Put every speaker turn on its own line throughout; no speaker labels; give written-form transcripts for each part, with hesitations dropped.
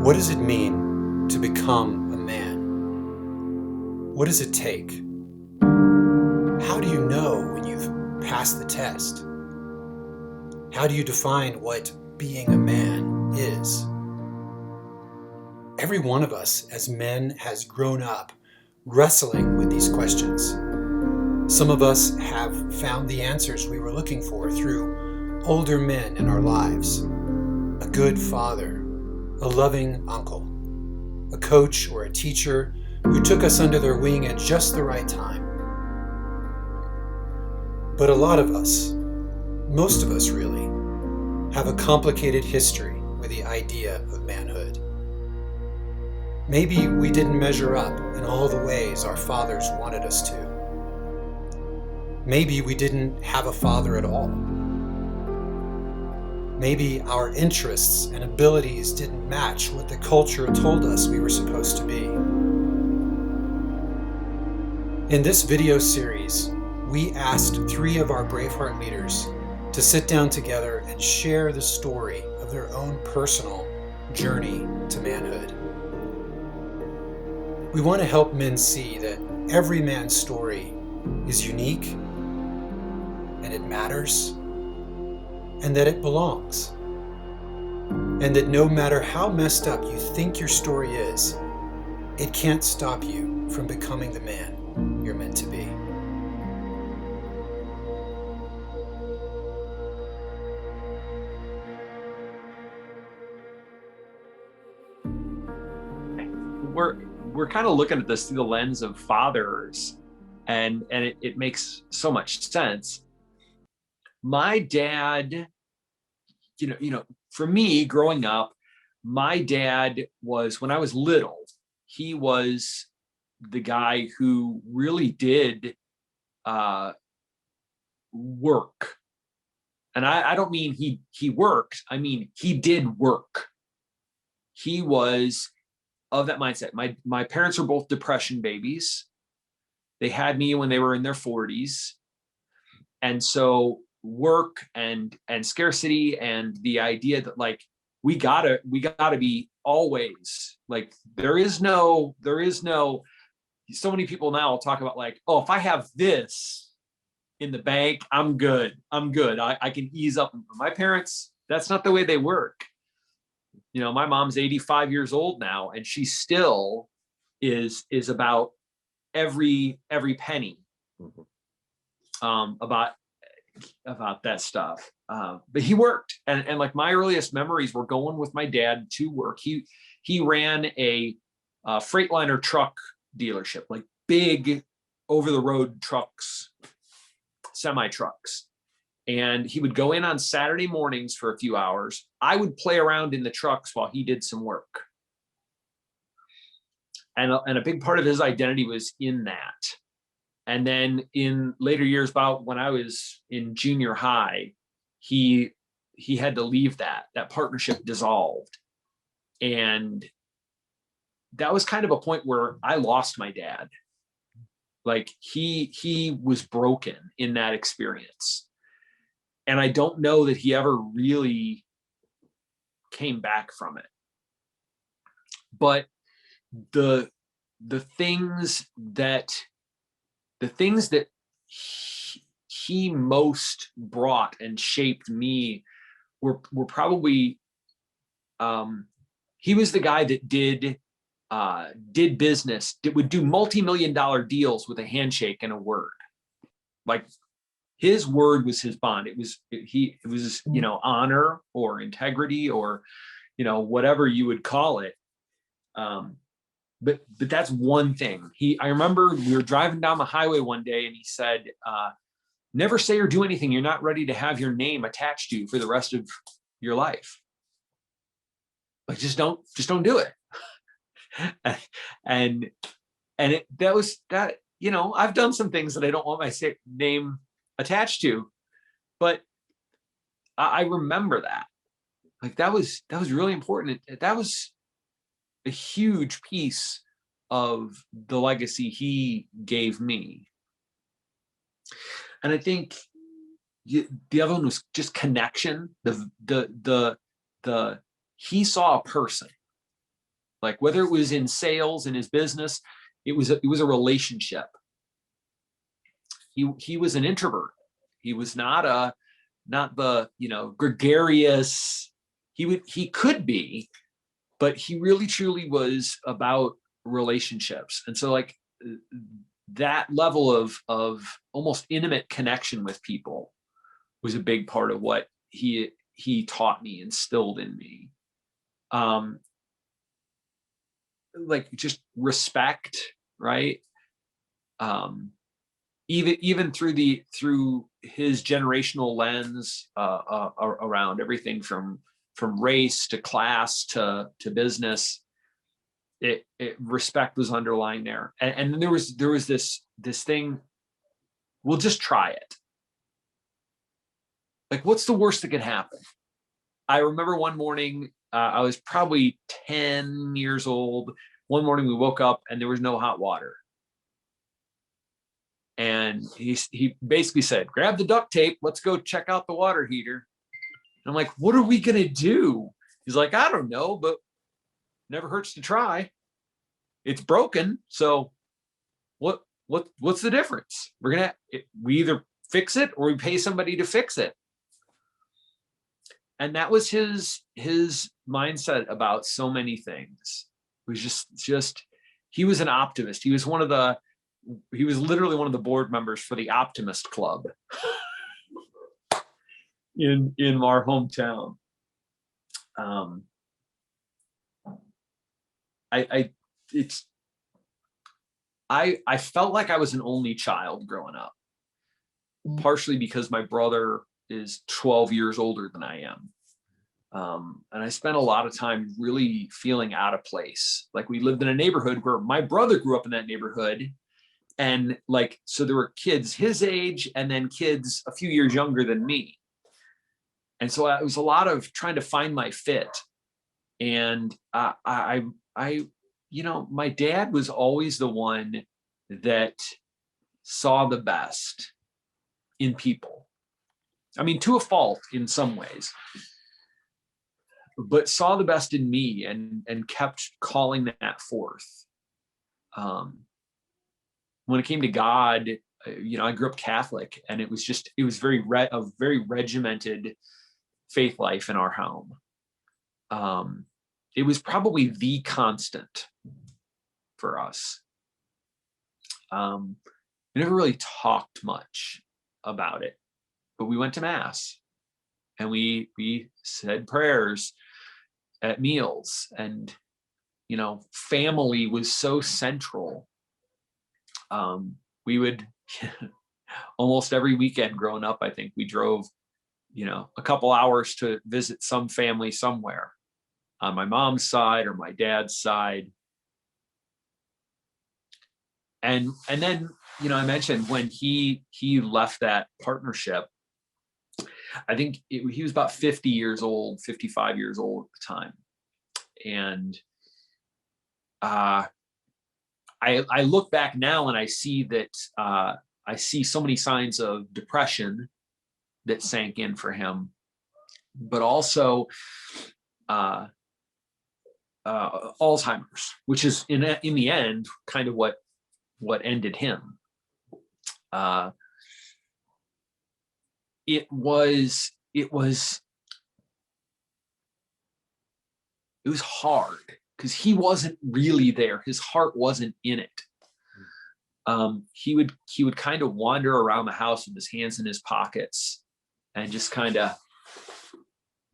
What does it mean to become a man? What does it take? How do you know when you've passed the test? How do you define what being a man is? Every one of us as men has grown up wrestling with these questions. Some of us have found the answers we were looking for through older men in our lives. A good father, a loving uncle, a coach or a teacher who took us under their wing at just the right time. But a lot of us, most of us really, have a complicated history with the idea of manhood. Maybe we didn't measure up in all the ways our fathers wanted us to. Maybe we didn't have a father at all. Maybe our interests and abilities didn't match what the culture told us we were supposed to be. In this video series, we asked 3 of our BraveHeart leaders to sit down together and share the story of their own personal journey to manhood. We want to help men see that every man's story is unique, and it matters, and that it belongs. And that no matter how messed up you think your story is, it can't stop you from becoming the man you're meant to be.
We're kind of looking at this through the lens of fathers, and it makes so much sense. My dad, for me growing up, my dad was, when I was little, he was the guy who really did work. And I don't mean he worked, I mean he did work. He was of that mindset. My parents were both depression babies. They had me when they were in their 40s. And so work and scarcity and the idea that like we gotta be always like there is no so many people now talk about like, oh, if I have this in the bank, I'm good. I can ease up. My parents, that's not the way they work. My mom's 85 years old now, and she still is about every penny. About that stuff. But he worked, and like my earliest memories were going with my dad to work. He ran a Freightliner truck dealership, like big over the road trucks, semi trucks. And he would go in on Saturday mornings for a few hours. I would play around in the trucks while he did some work. And a big part of his identity was in that. And then in later years, about when I was in junior high, he had to leave that partnership dissolved. And that was kind of a point where I lost my dad. Like he was broken in that experience. And I don't know that he ever really came back from it. But the things that he most brought and shaped me were probably he was the guy that did business, that would do multi-million-dollar deals with a handshake and a word. Like his word was his bond. It was honor or integrity or whatever you would call it. But that's one thing. I remember we were driving down the highway one day and he said, never say or do anything you're not ready to have your name attached to for the rest of your life. Like just don't do it. and I've done some things that I don't want my name attached to, but I remember that. Like that was really important. That was a huge piece of the legacy he gave me. And I think the other one was just connection. He saw a person. Like whether it was in sales, in his business, it was a relationship. He was an introvert. He was not the, gregarious. He could be, but he really truly was about relationships. And so like that level of almost intimate connection with people was a big part of what he taught me, instilled in me. Like just respect, right? Even through his generational lens, around everything from race to class to business, respect was underlying there. And then there was this thing, we'll just try it. Like, what's the worst that could happen? I remember one morning, I was probably 10 years old. One morning we woke up and there was no hot water. And he basically said, grab the duct tape, let's go check out the water heater. And I'm like, what are we going to do? He's like, I don't know, but never hurts to try. It's broken. So what's the difference? We either fix it or we pay somebody to fix it. And that was his mindset about so many things. It was just he was an optimist. He was literally one of the board members for the Optimist Club in our hometown. I felt like I was an only child growing up, partially because my brother is 12 years older than I am. And I spent a lot of time really feeling out of place. Like we lived in a neighborhood where my brother grew up in that neighborhood. And like, so there were kids his age and then kids a few years younger than me. And so it was a lot of trying to find my fit. And my dad was always the one that saw the best in people. I mean, to a fault in some ways, but saw the best in me and kept calling that forth. When it came to God, I grew up Catholic, and it was a very regimented faith life in our home. It was probably the constant for us. We never really talked much about it, but we went to mass and we said prayers at meals, and family was so central. We would almost every weekend growing up, I think we drove a couple hours to visit some family somewhere on my mom's side or my dad's side. And then I mentioned when he left that partnership, I think he was about 50 years old, 55 years old at the time. And I look back now and I see that I see so many signs of depression that sank in for him, but also Alzheimer's, which is in the end kind of what ended him. It was hard because he wasn't really there. His heart wasn't in it. He would kind of wander around the house with his hands in his pockets and just kind of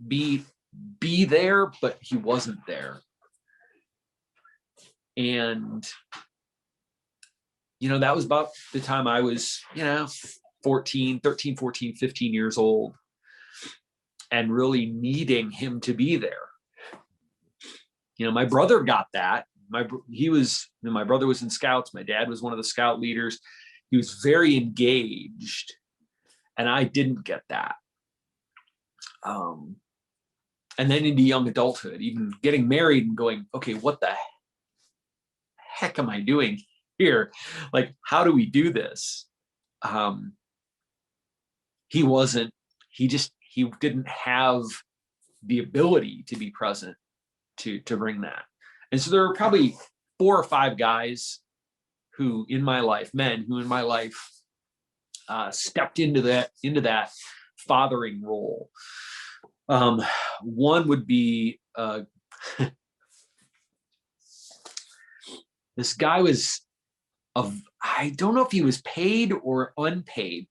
be there, but he wasn't there. And that was about the time I was 13, 14, 15 years old, and really needing him to be there. My brother got that. My brother was in Scouts. My dad was one of the Scout leaders. He was very engaged, and I didn't get that. And then into young adulthood, even getting married and going, okay, what the heck am I doing here? Like, how do we do this? He didn't have the ability to be present to bring that. And so there were probably 4 or 5 guys who in my life, men who in my life stepped into that fathering role. One would be this guy was I don't know if he was paid or unpaid,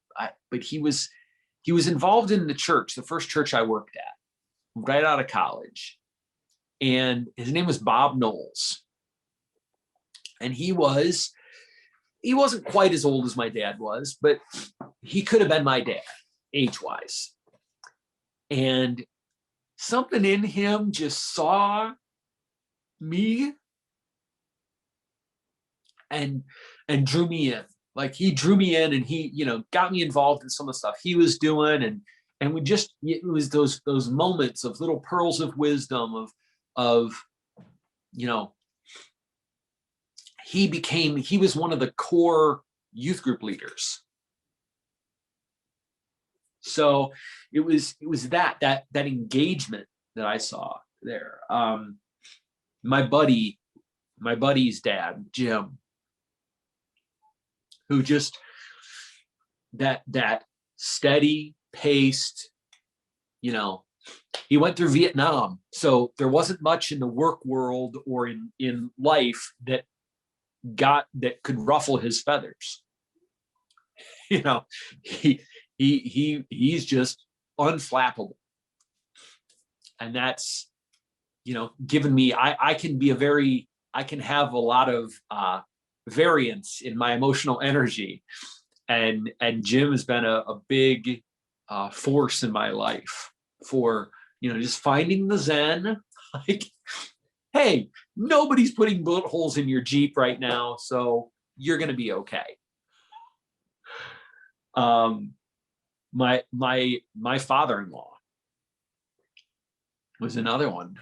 but he was involved in the church, the first church I worked at, right out of college. And his name was Bob Knowles. And he wasn't quite as old as my dad was, but he could have been my dad, age-wise. And something in him just saw me and drew me in. Like he drew me in, and he, got me involved in some of the stuff he was doing. And it was those moments of little pearls of wisdom of he was one of the core youth group leaders. So it was that engagement that I saw there. My buddy's dad, Jim, who just that steady paced, he went through Vietnam, so there wasn't much in the work world or in life that could ruffle his feathers. He's just unflappable. And that's, given me, I can have a lot of variance in my emotional energy. And Jim has been a big force in my life for, just finding the Zen. Like, hey, nobody's putting bullet holes in your Jeep right now, so you're going to be okay. My father-in-law was another one.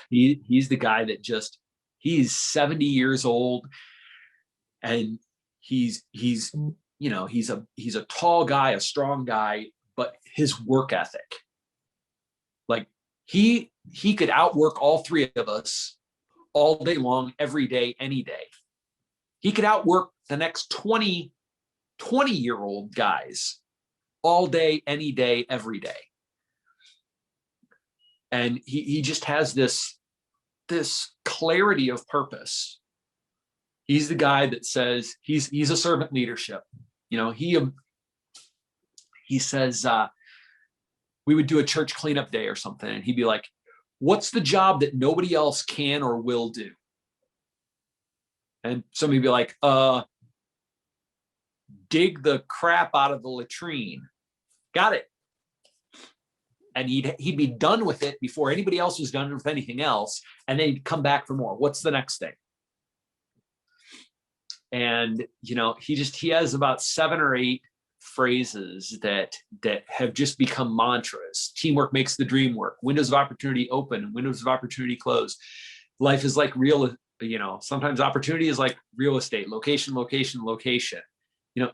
He's the guy that he's 70 years old, and he's a tall guy, a strong guy, but his work ethic, like he could outwork all 3 of us all day long, every day, any day. He could outwork the next 20-year-old guys all day, any day, every day. And he just has this clarity of purpose. He's the guy that says he's a servant leadership. He says we would do a church cleanup day or something, and he'd be like, "What's the job that nobody else can or will do?" And somebody'd be like, dig the crap out of the latrine. Got it. And he'd be done with it before anybody else was done with anything else, and then he'd come back for more. What's the next thing? And he has about 7 or 8 phrases that have just become mantras. Teamwork makes the dream work. Windows of opportunity open, windows of opportunity close. Life is like sometimes opportunity is like real estate, location.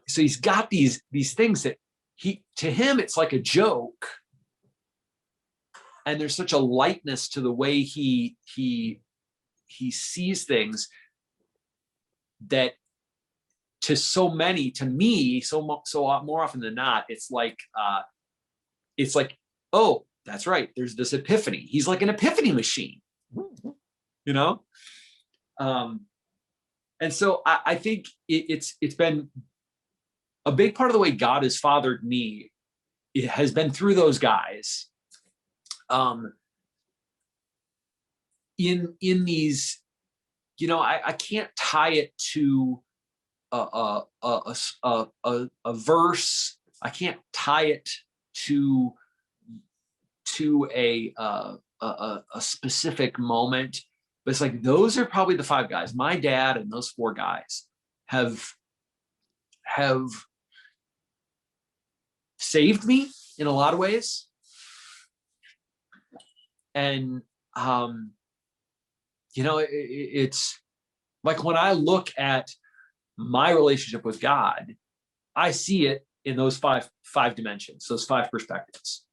So he's got these things that to him, it's like a joke. And there's such a lightness to the way he sees things that to so many, to me, so more often than not, it's like, oh, that's right. There's this epiphany. He's like an epiphany machine, And so I think it's been a big part of the way God has fathered me. It has been through those guys. In these, I can't tie it to a verse. I can't tie it to a specific moment, but it's like those are probably the 5 guys. My dad and those 4 guys have saved me in a lot of ways. And it's like when I look at my relationship with God, I see it in those five dimensions, those 5 perspectives.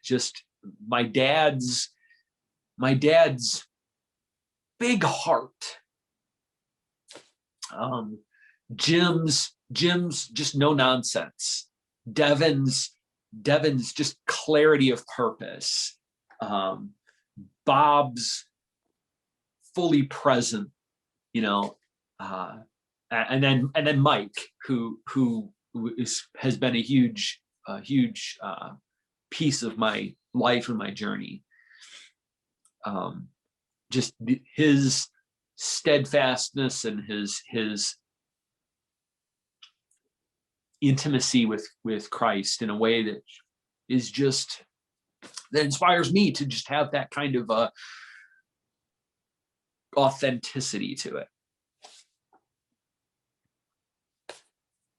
Just my dad's my dad's big heart. Jim's just no nonsense. Devin's just clarity of purpose. Bob's fully present, you know, and then Mike, who has been a huge piece of my life and my journey. Just his steadfastness and his intimacy with Christ in a way that is just, that inspires me to just have that kind of authenticity to it.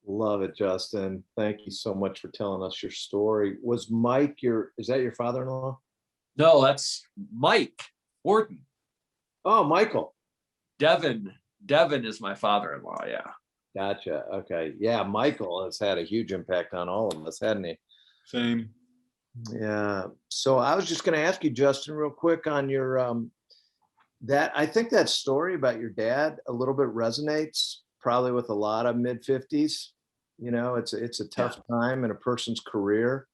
Love it, Justin. Thank you so much for telling us your story. Was Mike is that your father-in-law?
No, that's Mike Warden.
Oh, Michael.
Devin is my father-in-law. Yeah.
Gotcha. Okay. Yeah, Michael has had a huge impact on all of us, hasn't he?
Same.
Yeah. So I was just going to ask you, Justin, real quick on your I think that story about your dad a little bit resonates probably with a lot of mid-50s. You know, it's a tough time in a person's career.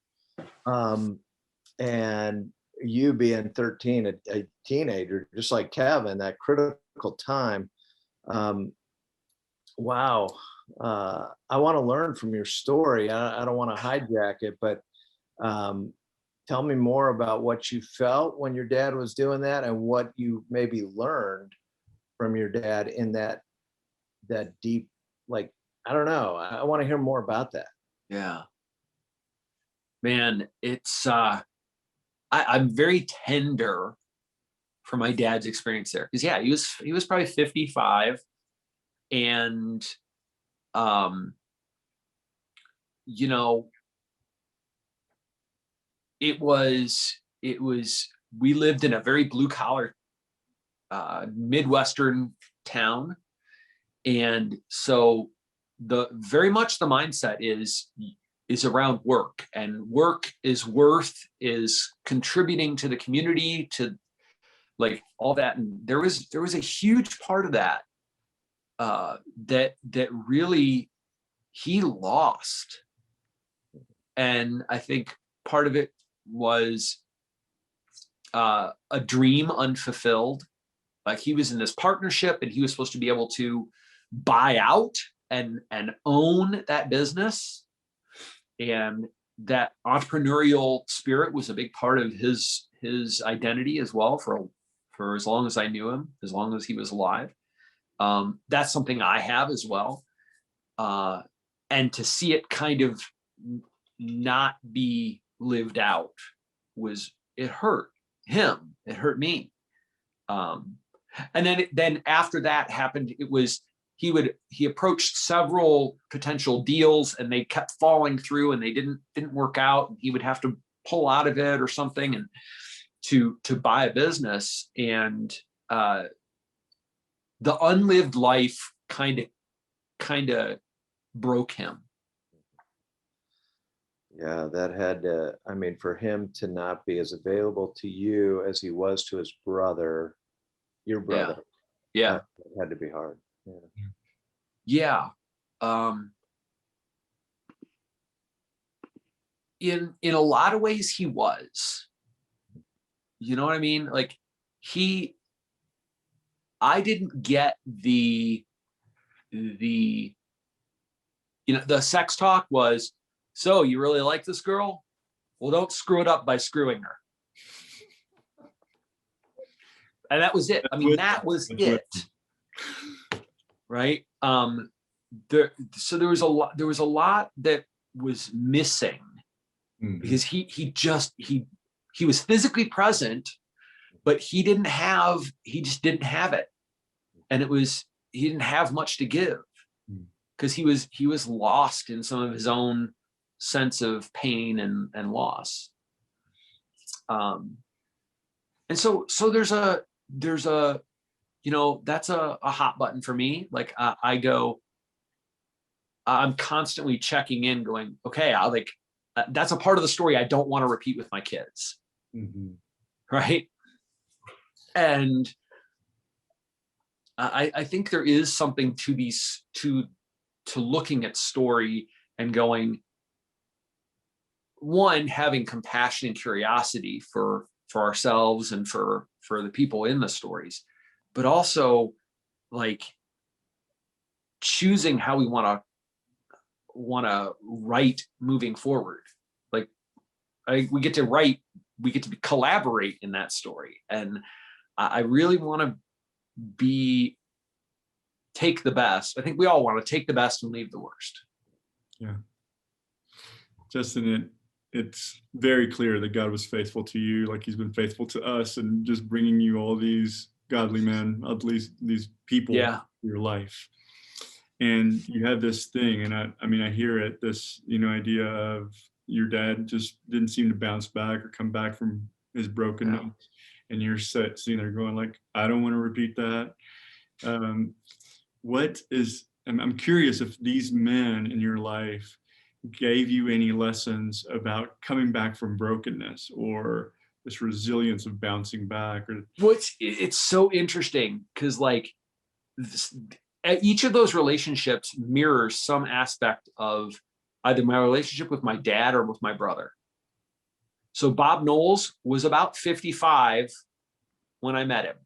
And you being 13, a teenager, just like Kevin, that critical time. Wow. I want to learn from your story. I don't want to hijack it, but tell me more about what you felt when your dad was doing that and what you maybe learned from your dad in that deep, like, I don't know. I want to hear more about that.
Yeah. Man, it's I'm very tender for my dad's experience there. Because yeah, he was probably 55. And you know, it was we lived in a very blue collar Midwestern town. And so very much the mindset is around work, and work is contributing to the community, to like all that. And there was a huge part of that that really he lost. And I think part of it was a dream unfulfilled. Like he was in this partnership and he was supposed to be able to buy out and own that business. And that entrepreneurial spirit was a big part of his identity as well for as long as I knew him, as long as he was alive. That's something I have as well. And to see it kind of not be lived out it hurt him. It hurt me. And then after that happened, it was, he approached several potential deals and they kept falling through and they didn't work out. And he would have to pull out of it or something and to buy a business. And the unlived life kind of broke him.
Yeah, that had to, I mean, for him to not be as available to you as he was to his brother, your brother.
Yeah.
That had to be hard.
Yeah. In a lot of ways he was, you know what I mean? Like I didn't get the sex talk was, so you really like this girl? Well, don't screw it up by screwing her. And that was it. I mean, that was it. Right. So there was a lot that was missing because he was physically present, but he just didn't have it. And he didn't have much to give because he was lost in some of his own sense of pain and loss. And so there's a, that's a hot button for me. Like I'm constantly checking in going, okay, that's a part of the story I don't want to repeat with my kids. Right. And I think there is something to these, to looking at story and going, one, having compassion and curiosity for ourselves and for the people in the stories, but also like choosing how we want to write moving forward. Like we get to write, we get to collaborate in that story, and I really want to take the best. I think we all want to take the best and leave the worst.
Yeah. Justin, it's very clear that God was faithful to you, like he's been faithful to us, and just bringing you all these godly men, at least these people in your life. And you have this thing, and I mean, I hear it, this, idea of your dad just didn't seem to bounce back or come back from his brokenness. Yeah. And you're sitting there going like, I don't want to repeat that. I'm curious if these men in your life gave you any lessons about coming back from brokenness or this resilience of bouncing back. Or
it's so interesting because like each of those relationships mirrors some aspect of either my relationship with my dad or with my brother. So Bob Knowles was about 55 when I met him,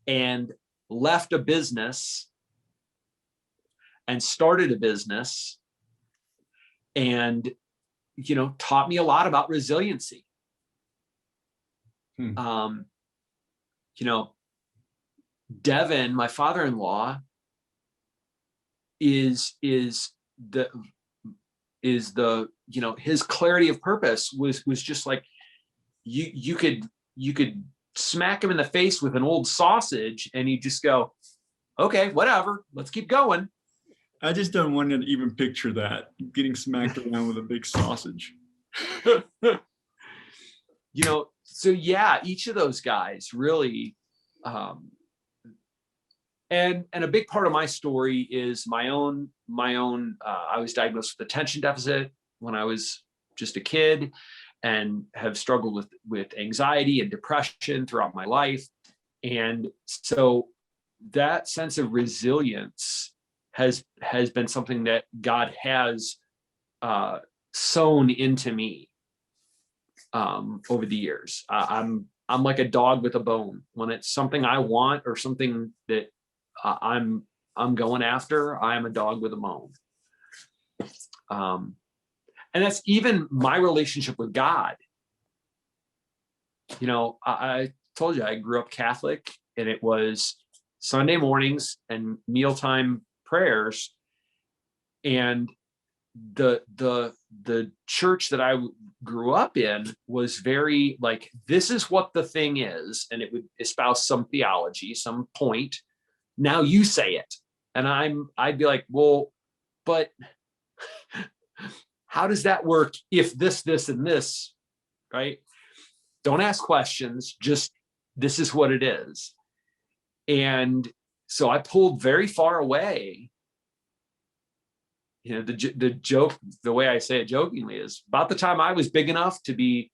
and left a business and started a business, and taught me a lot about resiliency. Devin, my father-in-law, is the his clarity of purpose was just like you could smack him in the face with an old sausage and you just go, okay, whatever, let's keep going.
I just don't want to even picture that, getting smacked around with a big sausage.
So yeah, each of those guys really, and a big part of my story is my own, I was diagnosed with attention deficit when I was just a kid, and have struggled with anxiety and depression throughout my life. And so that sense of resilience has been something that God has sown into me over the years. I'm like a dog with a bone. When it's something I want or something that I'm going after, I am a dog with a bone. And that's even my relationship with God. I told you I grew up Catholic, and it was Sunday mornings and mealtime prayers. And the church that I grew up in was very like, this is what the thing is, and it would espouse some theology, some point. Now you say it. And I'd be like, well, but how does that work if this, and this, right? Don't ask questions, just this is what it is. And so I pulled very far away. The joke, the way I say it jokingly, is about the time I was big enough to be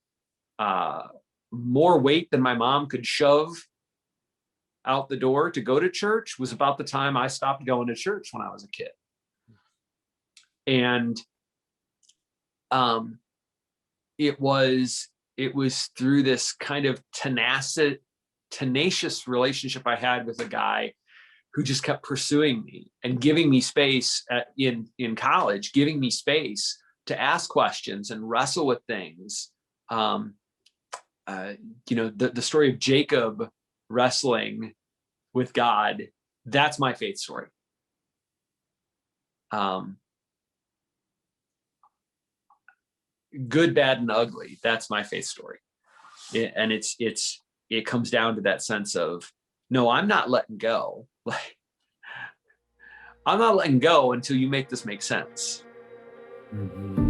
more weight than my mom could shove out the door to go to church, was about the time I stopped going to church when I was a kid. And it was through this kind of tenacious relationship I had with a guy who just kept pursuing me and giving me space in college, giving me space to ask questions and wrestle with things. The story of Jacob wrestling with God, that's my faith story. Good, bad, and ugly, that's my faith story. And it comes down to that sense of, no, I'm not letting go. Like, I'm not letting go until you make this make sense.
Mm-hmm.